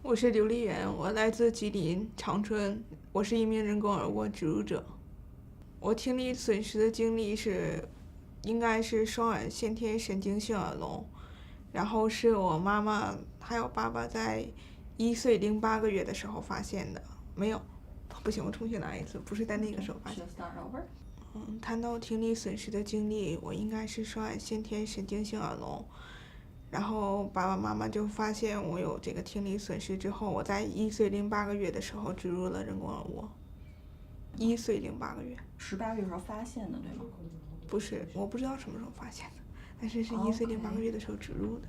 我是刘丽媛，我来自吉林长春，我是一名人工耳蜗植入者。我听力损失的经历应该是双耳先天神经性耳聋，然后是我妈妈还有爸爸在1岁08个月的时候发现的。没有，不行，我重新来一次，不是在那个时候发现。谈到听力损失的经历，我应该是双耳先天神经性耳聋。然后爸爸妈妈就发现我有这个听力损失之后，我在1岁08个月的时候植入了人工耳蜗。1岁08个月。18个月时候发现的，对吗？不是，我不知道什么时候发现的，但是是1岁08个月的时候植入的。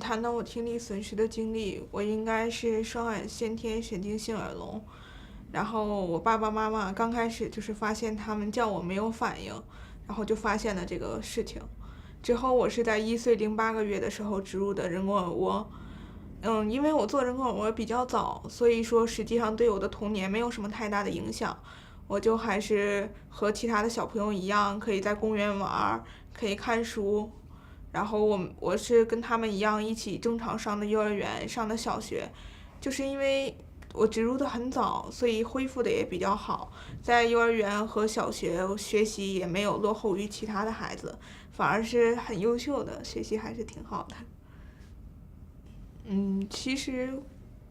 谈到我听力损失的经历，我应该是双耳先天神经性耳聋。然后我爸爸妈妈刚开始就是发现他们叫我没有反应，然后就发现了这个事情。之后我是在1岁08个月的时候植入的人工耳蜗。因为我做人工耳蜗比较早，所以说实际上对我的童年没有什么太大的影响。我就还是和其他的小朋友一样，可以在公园玩，可以看书。然后我是跟他们一样一起正常上的幼儿园，上的小学。就是因为我植入的很早，所以恢复的也比较好。在幼儿园和小学学习也没有落后于其他的孩子，反而是很优秀的，学习还是挺好的。其实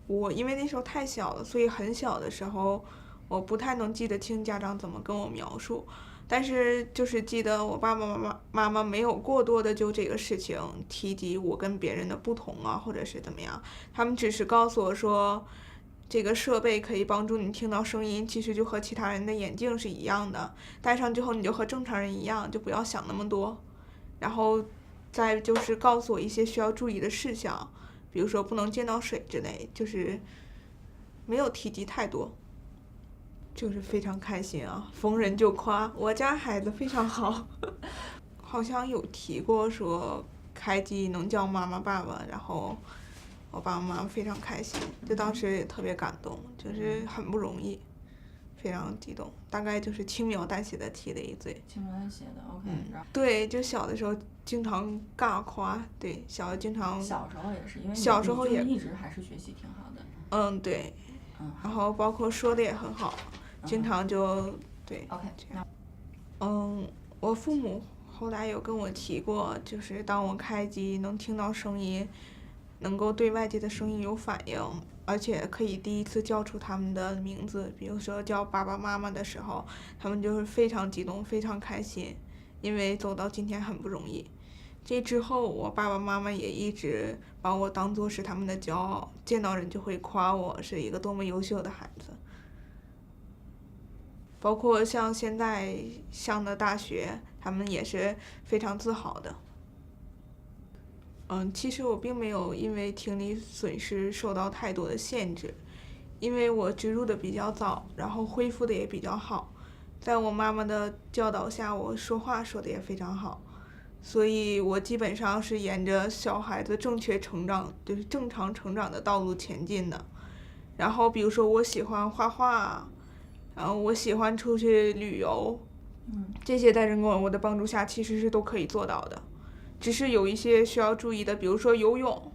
我因为那时候太小了，所以很小的时候我不太能记得清家长怎么跟我描述，但是就是记得我爸爸妈妈没有过多的就这个事情提及我跟别人的不同啊，或者是怎么样，他们只是告诉我说这个设备可以帮助你听到声音，其实就和其他人的眼镜是一样的，戴上之后你就和正常人一样，就不要想那么多。然后再就是告诉我一些需要注意的事项，比如说不能见到水之类，就是没有提及太多。就是非常开心啊，逢人就夸，我家孩子非常好。好像有提过说开机能叫妈妈爸爸，然后我爸爸妈妈非常开心，就当时也特别感动，就是很不容易，非常激动，大概就是轻描淡写的提了一嘴。轻描淡写的 ，OK。对，就小的时候经常尬夸，对，小时候也是，因为小时候也一直还是学习挺好的。对。然后包括说的也很好，经常就对。OK。我父母后来有跟我提过，就是当我开机能听到声音，能够对外界的声音有反应，而且可以第一次叫出他们的名字，比如说叫爸爸妈妈的时候，他们就是非常激动，非常开心，因为走到今天很不容易。这之后，我爸爸妈妈也一直把我当作是他们的骄傲，见到人就会夸我是一个多么优秀的孩子。包括像现在上的大学，他们也是非常自豪的。其实我并没有因为听力损失受到太多的限制，因为我植入的比较早，然后恢复的也比较好。在我妈妈的教导下，我说话说的也非常好。所以我基本上是沿着小孩子正确成长，就是正常成长的道路前进的。然后比如说我喜欢画画，然后我喜欢出去旅游，这些在人工耳蜗的帮助下其实是都可以做到的，只是有一些需要注意的，比如说游泳，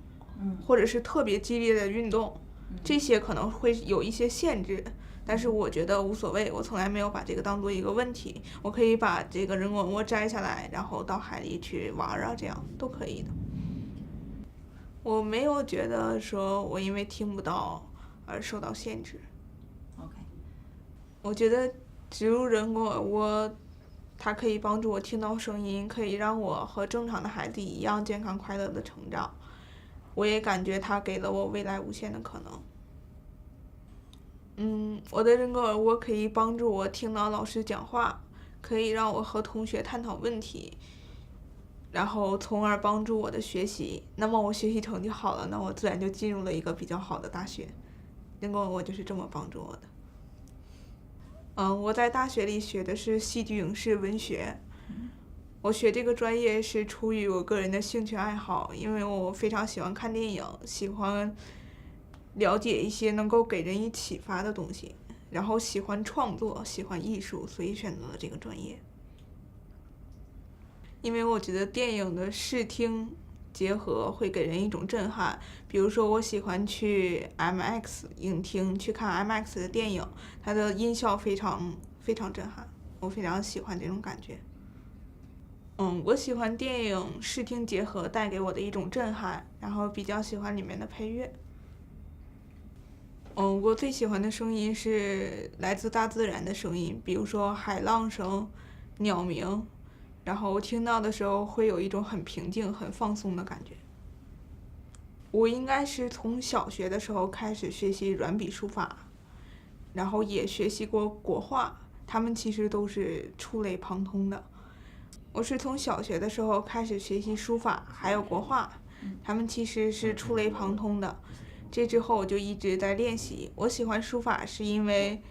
或者是特别激烈的运动，这些可能会有一些限制。但是我觉得无所谓，我从来没有把这个当做一个问题，我可以把这个人工耳蜗摘下来，然后到海里去玩啊，这样都可以的。我没有觉得说我因为听不到而受到限制。OK。我觉得植入人工耳蜗，它可以帮助我听到声音，可以让我和正常的孩子一样健康快乐的成长。我也感觉它给了我未来无限的可能。我的人工耳蜗可以帮助我听到老师讲话，可以让我和同学探讨问题，然后从而帮助我的学习。那么我学习成绩好了，那我自然就进入了一个比较好的大学。人工耳蜗就是这么帮助我的。我在大学里学的是戏剧影视文学。我学这个专业是出于我个人的兴趣爱好，因为我非常喜欢看电影，喜欢了解一些能够给人以启发的东西，然后喜欢创作，喜欢艺术，所以选择了这个专业。因为我觉得电影的视听结合会给人一种震撼。比如说我喜欢去 IMAX 影厅去看 IMAX 的电影，它的音效非常非常震撼，我非常喜欢这种感觉。我喜欢电影视听结合带给我的一种震撼，然后比较喜欢里面的配乐。我最喜欢的声音是来自大自然的声音，比如说海浪声、鸟鸣，然后我听到的时候会有一种很平静、很放松的感觉。我应该是从小学的时候开始学习软笔书法，然后也学习过国画，他们其实都是触类旁通的。我是从小学的时候开始学习书法，还有国画，他们其实是触类旁通的。这之后我就一直在练习。我喜欢书法是因为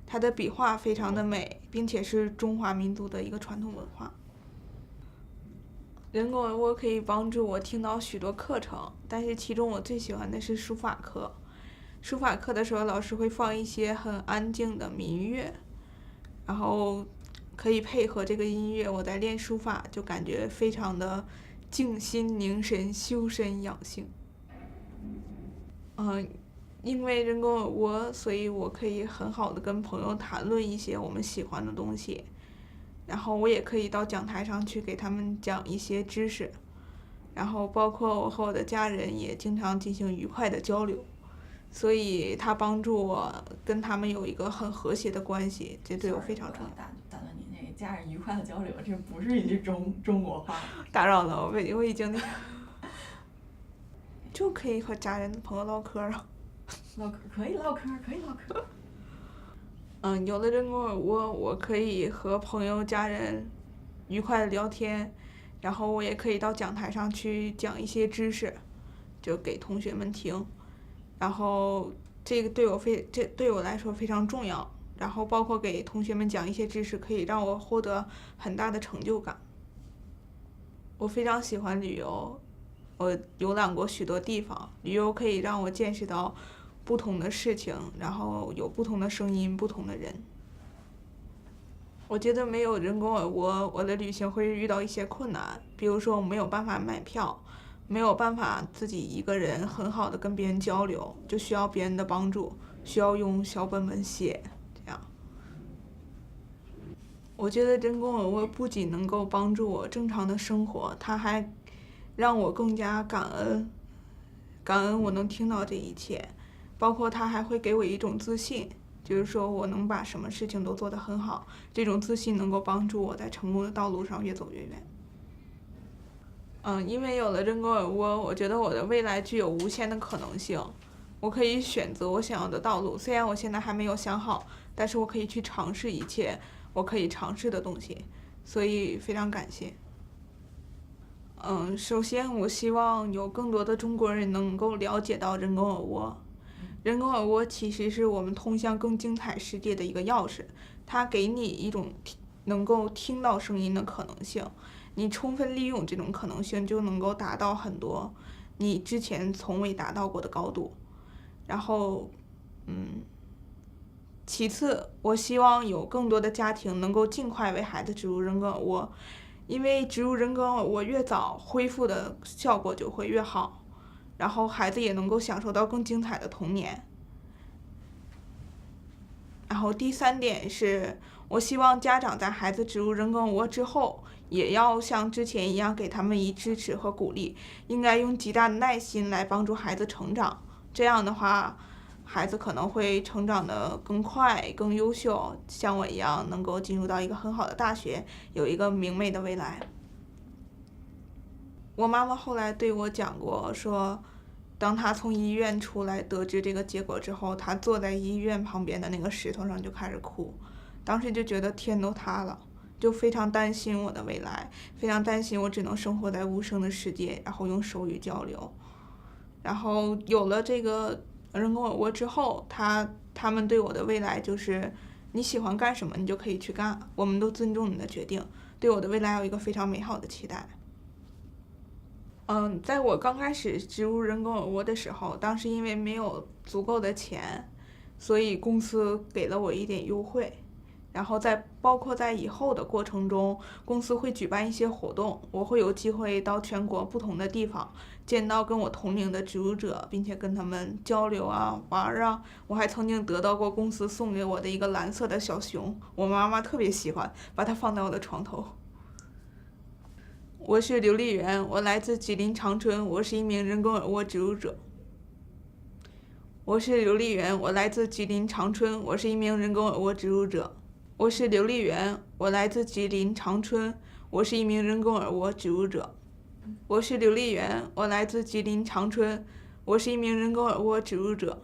它的笔画非常的美，并且是中华民族的一个传统文化。人工耳蜗可以帮助我听到许多课程，但是其中我最喜欢的是书法课。书法课的时候，老师会放一些很安静的民乐，然后可以配合这个音乐，我在练书法就感觉非常的静心凝神、修身养性。因为人工耳蜗，所以我可以很好的跟朋友谈论一些我们喜欢的东西，然后我也可以到讲台上去给他们讲一些知识，然后包括我和我的家人也经常进行愉快的交流，所以它帮助我跟他们有一个很和谐的关系，这对我非常重要。打断你，那个家人愉快的交流，这不是一句中国话。打扰了，我已经就可以和家人朋友唠嗑了。唠嗑可以唠嗑，可以唠嗑。有了人工耳蜗，我可以和朋友、家人愉快的聊天，然后我也可以到讲台上去讲一些知识，就给同学们听，然后这对我来说非常重要。然后包括给同学们讲一些知识，可以让我获得很大的成就感。我非常喜欢旅游，我游览过许多地方，旅游可以让我见识到不同的事情，然后有不同的声音、不同的人。我觉得没有人工耳蜗，我的旅行会遇到一些困难，比如说我没有办法买票，没有办法自己一个人很好的跟别人交流，就需要别人的帮助，需要用小本本写，这样。我觉得人工耳蜗不仅能够帮助我正常的生活，它还让我更加感恩我能听到这一切，包括它还会给我一种自信，就是说我能把什么事情都做得很好，这种自信能够帮助我在成功的道路上越走越远。因为有了人工耳蜗，我觉得我的未来具有无限的可能性，我可以选择我想要的道路，虽然我现在还没有想好，但是我可以去尝试一切我可以尝试的东西，所以非常感谢。首先我希望有更多的中国人能够了解到人工耳蜗。人工耳蜗其实是我们通向更精彩世界的一个钥匙，它给你一种能够听到声音的可能性，你充分利用这种可能性，就能够达到很多你之前从未达到过的高度。然后，其次，我希望有更多的家庭能够尽快为孩子植入人工耳蜗，因为植入人工耳蜗越早，恢复的效果就会越好，然后孩子也能够享受到更精彩的童年。然后第三点是，我希望家长在孩子植入人工耳蜗之后，也要像之前一样给他们以支持和鼓励，应该用极大的耐心来帮助孩子成长。这样的话，孩子可能会成长得更快、更优秀，像我一样能够进入到一个很好的大学，有一个明媚的未来。我妈妈后来对我讲过，说当她从医院出来得知这个结果之后，她坐在医院旁边的那个石头上就开始哭，当时就觉得天都塌了，就非常担心我的未来，非常担心我只能生活在无声的世界，然后用手语交流。然后有了这个人工耳蜗之后，他们对我的未来就是你喜欢干什么你就可以去干，我们都尊重你的决定，对我的未来有一个非常美好的期待。在我刚开始植入人工耳蜗的时候，当时因为没有足够的钱，所以公司给了我一点优惠，然后包括在以后的过程中，公司会举办一些活动，我会有机会到全国不同的地方，见到跟我同龄的植入者，并且跟他们交流啊、玩啊。我还曾经得到过公司送给我的一个蓝色的小熊，我妈妈特别喜欢，把它放在我的床头。我是刘丽媛，我来自吉林长春，我是一名人工耳蜗植入者。我是刘丽媛，我来自吉林长春，我是一名人工耳蜗植入者。我是刘丽媛，我来自吉林长春，我是一名人工耳蜗植入者。我是刘丽媛，我来自吉林长春，我是一名人工耳蜗植入者。